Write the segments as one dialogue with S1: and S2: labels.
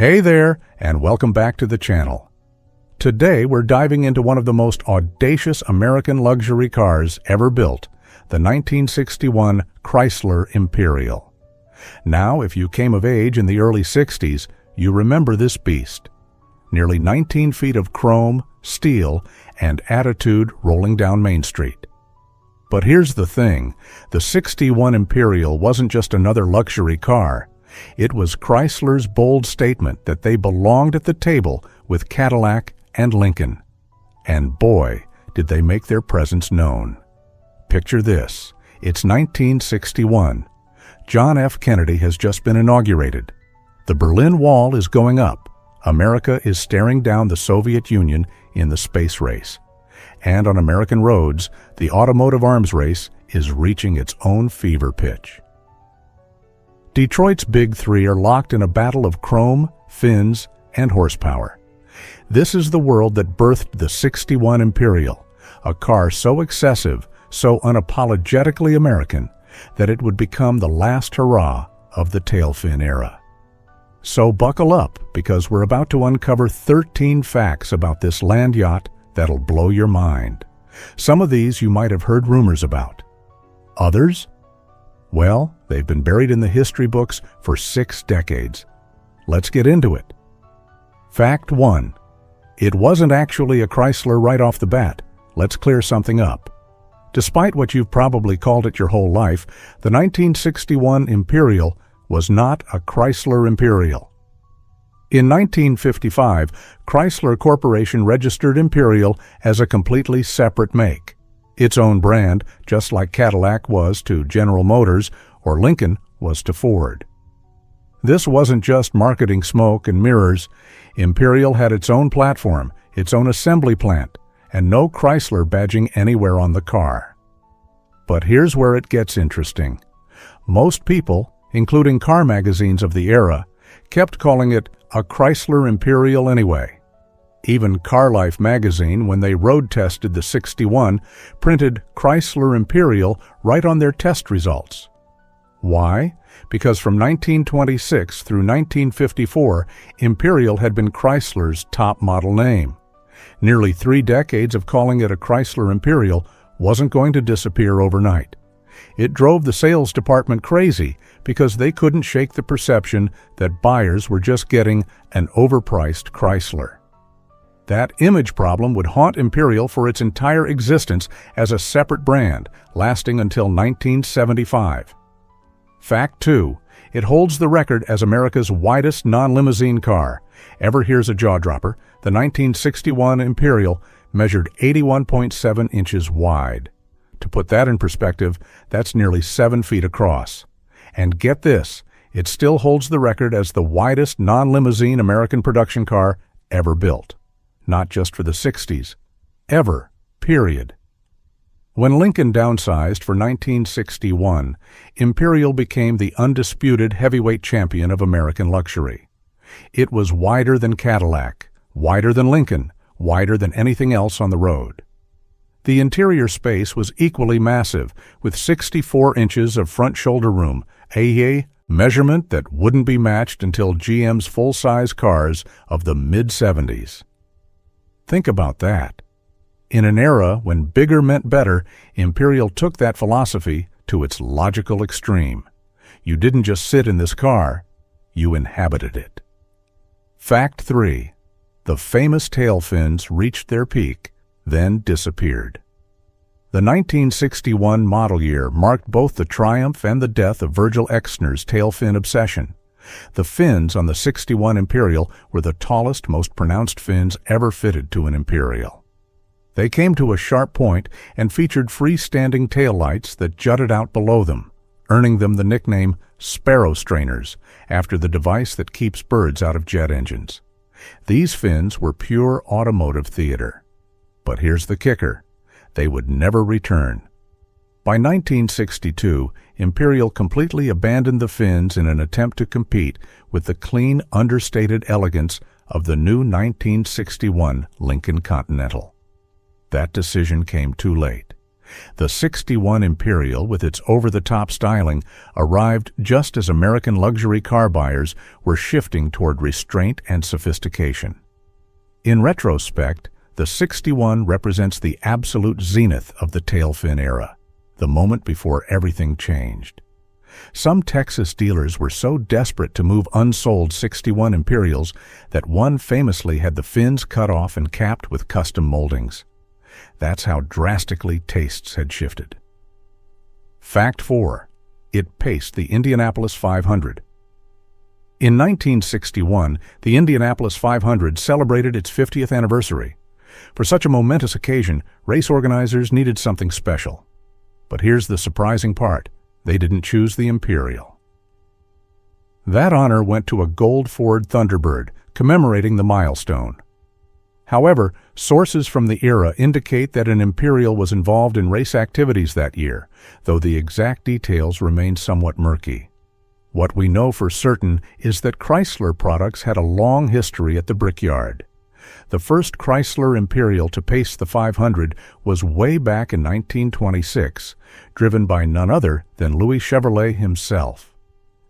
S1: Hey there, and welcome back to the channel. Today we're diving into one of the most audacious American luxury cars ever built, the 1961 Chrysler Imperial. Now, if you came of age in the early 60s, you remember this beast. Nearly 19 feet of chrome, steel, and attitude rolling down Main Street. But here's the thing, the 61 Imperial wasn't just another luxury car. It was Chrysler's bold statement that they belonged at the table with Cadillac and Lincoln. And boy, did they make their presence known. Picture this. It's 1961. John F. Kennedy has just been inaugurated. The Berlin Wall is going up. America is staring down the Soviet Union in the space race. And on American roads, the automotive arms race is reaching its own fever pitch. Detroit's Big Three are locked in a battle of chrome, fins, and horsepower. This is the world that birthed the 61 Imperial, a car so excessive, so unapologetically American, that it would become the last hurrah of the tailfin era. So buckle up, because we're about to uncover 13 facts about this land yacht that'll blow your mind. Some of these you might have heard rumors about. Others? Well, they've been buried in the history books for 6 decades. Let's get into it. Fact 1. It wasn't actually a Chrysler right off the bat. Let's clear something up. Despite what you've probably called it your whole life, the 1961 Imperial was not a Chrysler Imperial. In 1955, Chrysler Corporation registered Imperial as a completely separate make. Its own brand, just like Cadillac was to General Motors or Lincoln was to Ford. This wasn't just marketing smoke and mirrors. Imperial had its own platform, its own assembly plant, and no Chrysler badging anywhere on the car. But here's where it gets interesting. Most people, including car magazines of the era, kept calling it a Chrysler Imperial anyway. Even Car Life magazine, when they road tested the 61, printed Chrysler Imperial right on their test results. Why? Because from 1926 through 1954, Imperial had been Chrysler's top model name. Nearly 3 decades of calling it a Chrysler Imperial wasn't going to disappear overnight. It drove the sales department crazy because they couldn't shake the perception that buyers were just getting an overpriced Chrysler. That image problem would haunt Imperial for its entire existence as a separate brand, lasting until 1975. Fact 2. It holds the record as America's widest non-limousine car. Ever here's a jaw-dropper. The 1961 Imperial measured 81.7 inches wide. To put that in perspective, that's nearly 7 feet across. And get this, it still holds the record as the widest non-limousine American production car ever built. Not just for the 60s. Ever. Period. When Lincoln downsized for 1961, Imperial became the undisputed heavyweight champion of American luxury. It was wider than Cadillac, wider than Lincoln, wider than anything else on the road. The interior space was equally massive, with 64 inches of front shoulder room, a measurement that wouldn't be matched until GM's full-size cars of the mid-70s. Think about that. In an era when bigger meant better, Imperial took that philosophy to its logical extreme. You didn't just sit in this car, you inhabited it. Fact 3. The famous tail fins reached their peak, then disappeared. The 1961 model year marked both the triumph and the death of Virgil Exner's tail fin obsession. The fins on the 61 Imperial were the tallest, most pronounced fins ever fitted to an Imperial. They came to a sharp point and featured freestanding taillights that jutted out below them, earning them the nickname sparrow strainers, after the device that keeps birds out of jet engines. These fins were pure automotive theater. But here's the kicker. They would never return. By 1962, Imperial completely abandoned the fins in an attempt to compete with the clean, understated elegance of the new 1961 Lincoln Continental. That decision came too late. The 61 Imperial, with its over-the-top styling, arrived just as American luxury car buyers were shifting toward restraint and sophistication. In retrospect, the 61 represents the absolute zenith of the tailfin era, the moment before everything changed. Some Texas dealers were so desperate to move unsold 61 Imperials that one famously had the fins cut off and capped with custom moldings. That's how drastically tastes had shifted. Fact 4. It paced the Indianapolis 500. In 1961, the Indianapolis 500 celebrated its 50th anniversary. For such a momentous occasion, race organizers needed something special. But here's the surprising part. They didn't choose the Imperial. That honor went to a gold Ford Thunderbird, commemorating the milestone. However, sources from the era indicate that an Imperial was involved in race activities that year, though the exact details remain somewhat murky. What we know for certain is that Chrysler products had a long history at the Brickyard. The first Chrysler Imperial to pace the 500 was way back in 1926, driven by none other than Louis Chevrolet himself.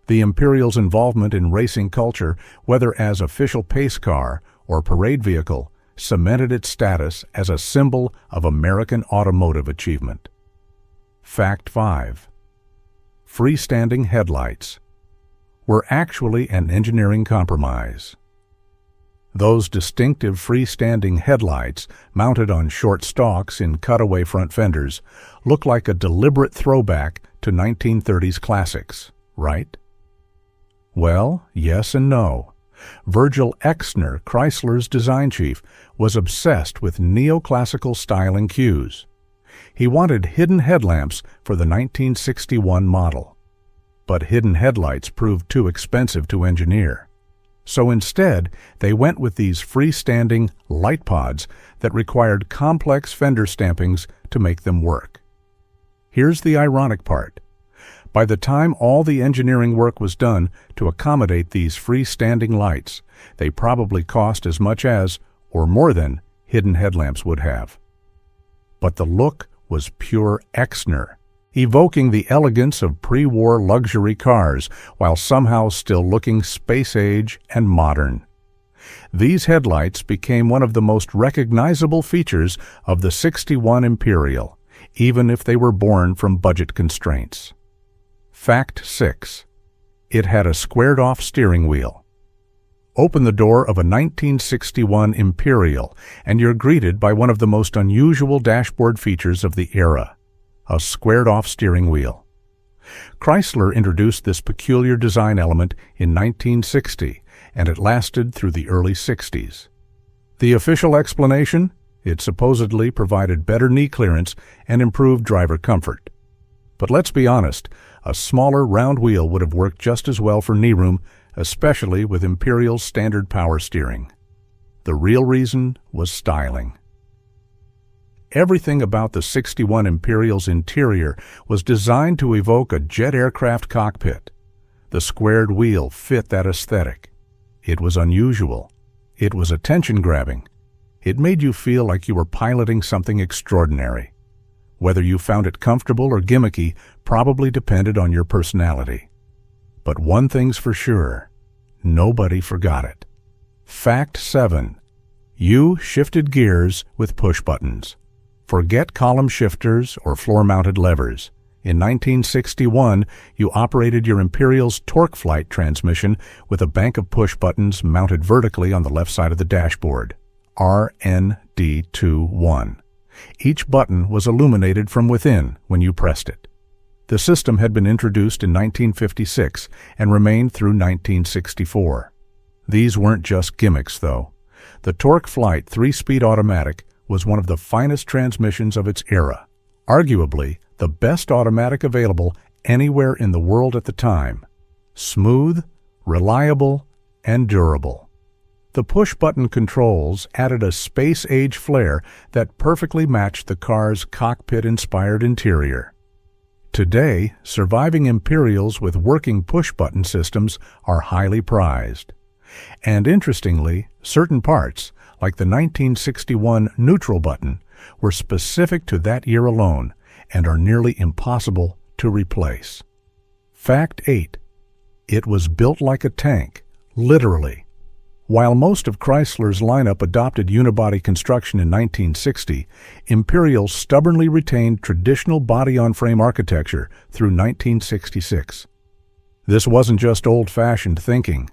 S1: The Imperial's involvement in racing culture, whether as official pace car or parade vehicle, cemented its status as a symbol of American automotive achievement. Fact 5. Freestanding headlights were actually an engineering compromise. Those distinctive freestanding headlights, mounted on short stalks in cutaway front fenders, look like a deliberate throwback to 1930s classics, right? Well, yes and no. Virgil Exner, Chrysler's design chief, was obsessed with neoclassical styling cues. He wanted hidden headlamps for the 1961 model. But hidden headlights proved too expensive to engineer. So instead, they went with these freestanding light pods that required complex fender stampings to make them work. Here's the ironic part. By the time all the engineering work was done to accommodate these freestanding lights, they probably cost as much as, or more than, hidden headlamps would have. But the look was pure Exner, evoking the elegance of pre-war luxury cars while somehow still looking space-age and modern. These headlights became one of the most recognizable features of the 61 Imperial, even if they were born from budget constraints. Fact 6. It had a squared-off steering wheel. Open the door of a 1961 Imperial, and you're greeted by one of the most unusual dashboard features of the era: a squared-off steering wheel. Chrysler introduced this peculiar design element in 1960, and it lasted through the early 60s. The official explanation? It supposedly provided better knee clearance and improved driver comfort. But let's be honest, a smaller round wheel would have worked just as well for knee room, especially with Imperial's standard power steering. The real reason was styling. Everything about the 61 Imperial's interior was designed to evoke a jet aircraft cockpit. The squared wheel fit that aesthetic. It was unusual. It was attention-grabbing. It made you feel like you were piloting something extraordinary. Whether you found it comfortable or gimmicky probably depended on your personality. But one thing's for sure, nobody forgot it. Fact 7. You shifted gears with push buttons. Forget column shifters or floor-mounted levers. In 1961, you operated your Imperial's torque flight transmission with a bank of push buttons mounted vertically on the left side of the dashboard. RND21. Each button was illuminated from within when you pressed it. The system had been introduced in 1956 and remained through 1964. These weren't just gimmicks, though. The Torque Flight 3-speed automatic was one of the finest transmissions of its era, arguably the best automatic available anywhere in the world at the time. Smooth, reliable, and durable. The push-button controls added a space-age flair that perfectly matched the car's cockpit-inspired interior. Today, surviving Imperials with working push-button systems are highly prized. And interestingly, certain parts, like the 1961 neutral button, were specific to that year alone and are nearly impossible to replace. Fact 8. It was built like a tank, literally. While most of Chrysler's lineup adopted unibody construction in 1960, Imperial stubbornly retained traditional body-on-frame architecture through 1966. This wasn't just old-fashioned thinking.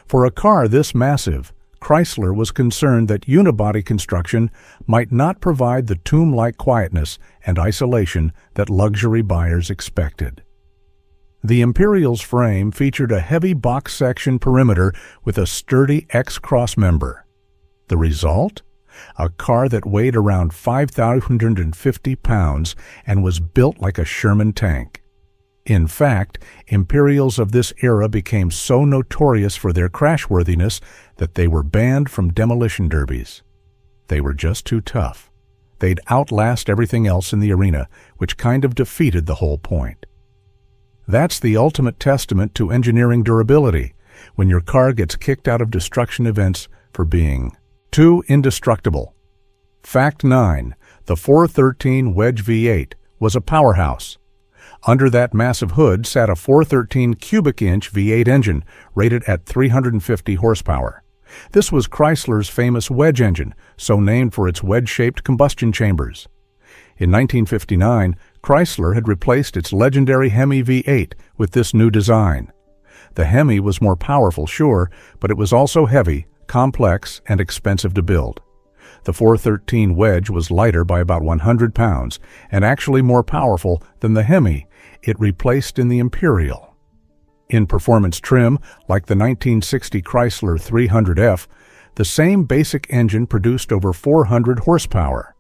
S1: For a car this massive, Chrysler was concerned that unibody construction might not provide the tomb-like quietness and isolation that luxury buyers expected. The Imperial's frame featured a heavy box section perimeter with a sturdy X-cross member. The result? A car that weighed around 5,250 pounds and was built like a Sherman tank. In fact, Imperials of this era became so notorious for their crashworthiness that they were banned from demolition derbies. They were just too tough. They'd outlast everything else in the arena, which kind of defeated the whole point. That's the ultimate testament to engineering durability, when your car gets kicked out of destruction events for being too indestructible. Fact 9. The 413 Wedge V8 was a powerhouse. Under that massive hood sat a 413 cubic inch V8 engine rated at 350 horsepower. This was Chrysler's famous wedge engine, so named for its wedge-shaped combustion chambers. In 1959, Chrysler had replaced its legendary Hemi V8 with this new design. The Hemi was more powerful, sure, but it was also heavy, complex, and expensive to build. The 413 Wedge was lighter by about 100 pounds and actually more powerful than the Hemi it replaced in the Imperial. In performance trim, like the 1960 Chrysler 300F, the same basic engine produced over 400 horsepower.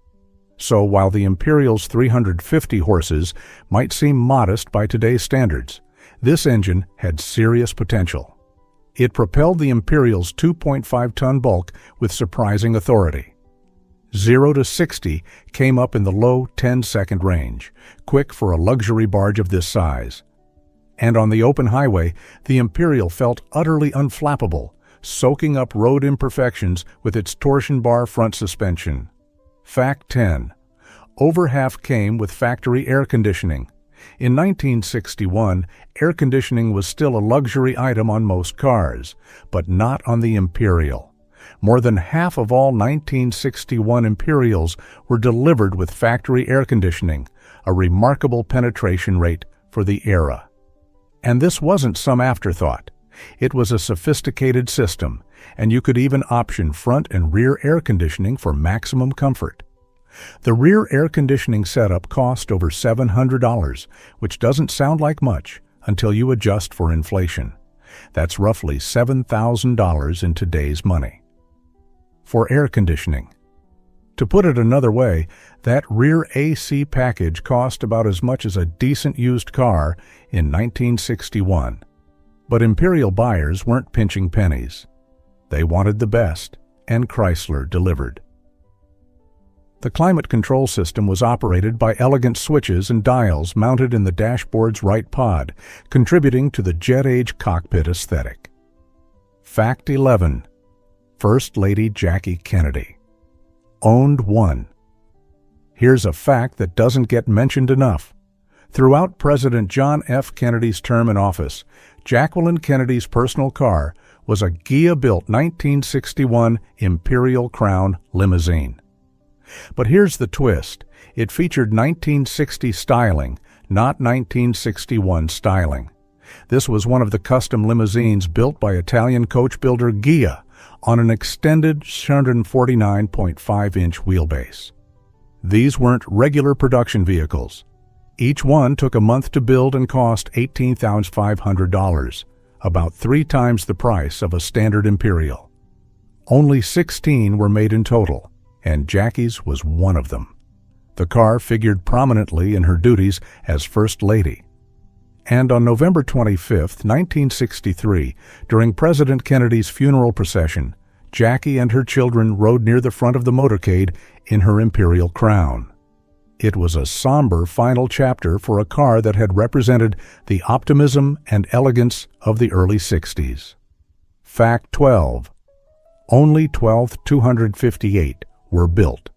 S1: So while the Imperial's 350 horses might seem modest by today's standards, this engine had serious potential. It propelled the Imperial's 2.5-ton bulk with surprising authority. 0 to 60 came up in the low 10-second range, quick for a luxury barge of this size. And on the open highway, the Imperial felt utterly unflappable, soaking up road imperfections with its torsion bar front suspension. Fact 10. Over half came with factory air conditioning. In 1961, air conditioning was still a luxury item on most cars, but not on the Imperial. More than half of all 1961 Imperials were delivered with factory air conditioning, a remarkable penetration rate for the era. And this wasn't some afterthought. It was a sophisticated system, and you could even option front and rear air conditioning for maximum comfort. The rear air conditioning setup cost over $700, which doesn't sound like much until you adjust for inflation. That's roughly $7,000 in today's money. For air conditioning. To put it another way, that rear AC package cost about as much as a decent used car in 1961. But Imperial buyers weren't pinching pennies. They wanted the best, and Chrysler delivered. The climate control system was operated by elegant switches and dials mounted in the dashboard's right pod, contributing to the jet-age cockpit aesthetic. Fact 11. First Lady Jackie Kennedy. Owned one. Here's a fact that doesn't get mentioned enough. Throughout President John F. Kennedy's term in office, Jacqueline Kennedy's personal car was a Ghia-built 1961 Imperial Crown limousine. But here's the twist. It featured 1960 styling, not 1961 styling. This was one of the custom limousines built by Italian coach builder Ghia on an extended 149.5-inch wheelbase. These weren't regular production vehicles. Each one took a month to build and cost $18,500, about 3 times the price of a standard Imperial. Only 16 were made in total, and Jackie's was one of them. The car figured prominently in her duties as First Lady. And on November 25, 1963, during President Kennedy's funeral procession, Jackie and her children rode near the front of the motorcade in her Imperial Crown. It was a somber final chapter for a car that had represented the optimism and elegance of the early 60s. Fact 12. Only 12,258 were built.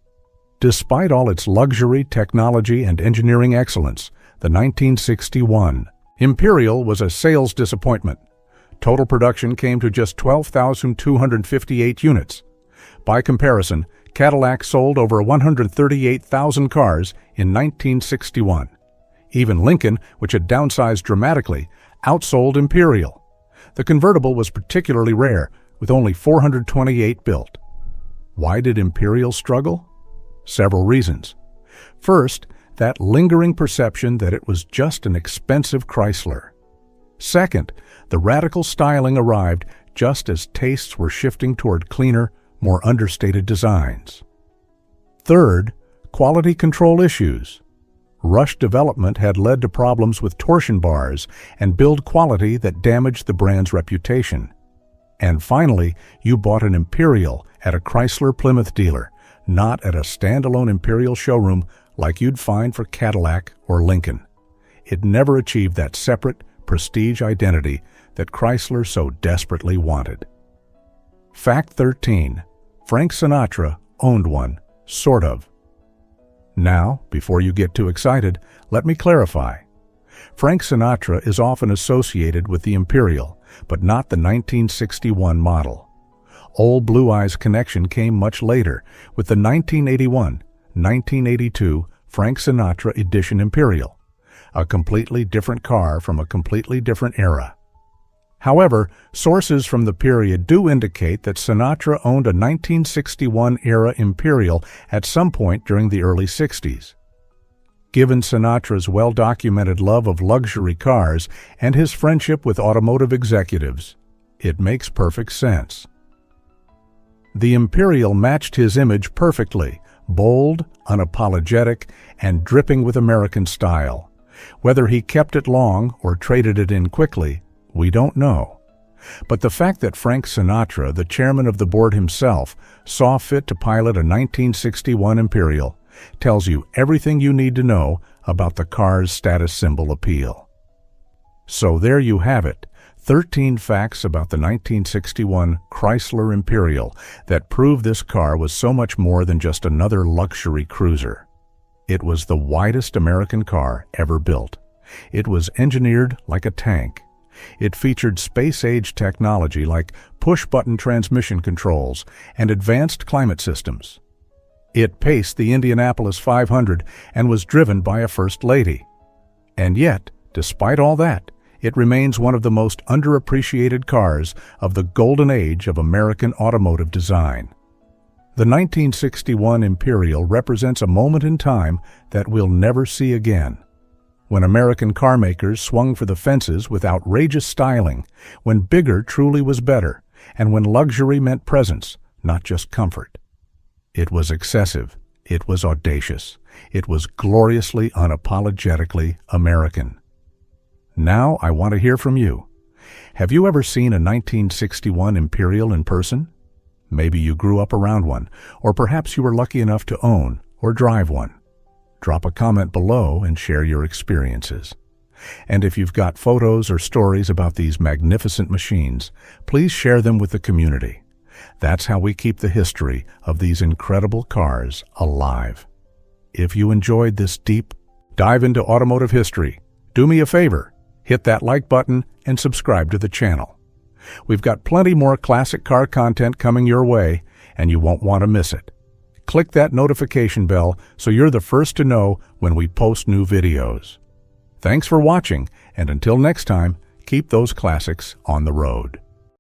S1: Despite all its luxury, technology, and engineering excellence, the 1961 Imperial was a sales disappointment. Total production came to just 12,258 units. By comparison, Cadillac sold over 138,000 cars in 1961. Even Lincoln, which had downsized dramatically, outsold Imperial. The convertible was particularly rare, with only 428 built. Why did Imperial struggle? Several reasons. First, that lingering perception that it was just an expensive Chrysler. Second, the radical styling arrived just as tastes were shifting toward cleaner, more understated designs. Third, quality control issues. Rushed development had led to problems with torsion bars and build quality that damaged the brand's reputation. And finally, you bought an Imperial at a Chrysler Plymouth dealer, not at a standalone Imperial showroom like you'd find for Cadillac or Lincoln. It never achieved that separate, prestige identity that Chrysler so desperately wanted. Fact 13. Frank Sinatra owned one, sort of. Now, before you get too excited, let me clarify. Frank Sinatra is often associated with the Imperial, but not the 1961 model. Old Blue Eye's connection came much later with the 1981-1982 Frank Sinatra Edition Imperial, a completely different car from a completely different era. However, sources from the period do indicate that Sinatra owned a 1961-era Imperial at some point during the early 60s. Given Sinatra's well-documented love of luxury cars and his friendship with automotive executives, it makes perfect sense. The Imperial matched his image perfectly, bold, unapologetic, and dripping with American style. Whether he kept it long or traded it in quickly, we don't know. But the fact that Frank Sinatra, the chairman of the board himself, saw fit to pilot a 1961 Imperial tells you everything you need to know about the car's status symbol appeal. So there you have it, 13 facts about the 1961 Chrysler Imperial that prove this car was so much more than just another luxury cruiser. It was the widest American car ever built. It was engineered like a tank. It featured space-age technology like push-button transmission controls and advanced climate systems. It paced the Indianapolis 500 and was driven by a First Lady. And yet, despite all that, it remains one of the most underappreciated cars of the golden age of American automotive design. The 1961 Imperial represents a moment in time that we'll never see again. When American car makers swung for the fences with outrageous styling, when bigger truly was better, and when luxury meant presence, not just comfort. It was excessive. It was audacious. It was gloriously, unapologetically American. Now I want to hear from you. Have you ever seen a 1961 Imperial in person? Maybe you grew up around one, or perhaps you were lucky enough to own or drive one. Drop a comment below and share your experiences. And if you've got photos or stories about these magnificent machines, please share them with the community. That's how we keep the history of these incredible cars alive. If you enjoyed this deep dive into automotive history, do me a favor, hit that like button and subscribe to the channel. We've got plenty more classic car content coming your way, and you won't want to miss it. Click that notification bell so you're the first to know when we post new videos. Thanks for watching, and until next time, keep those classics on the road.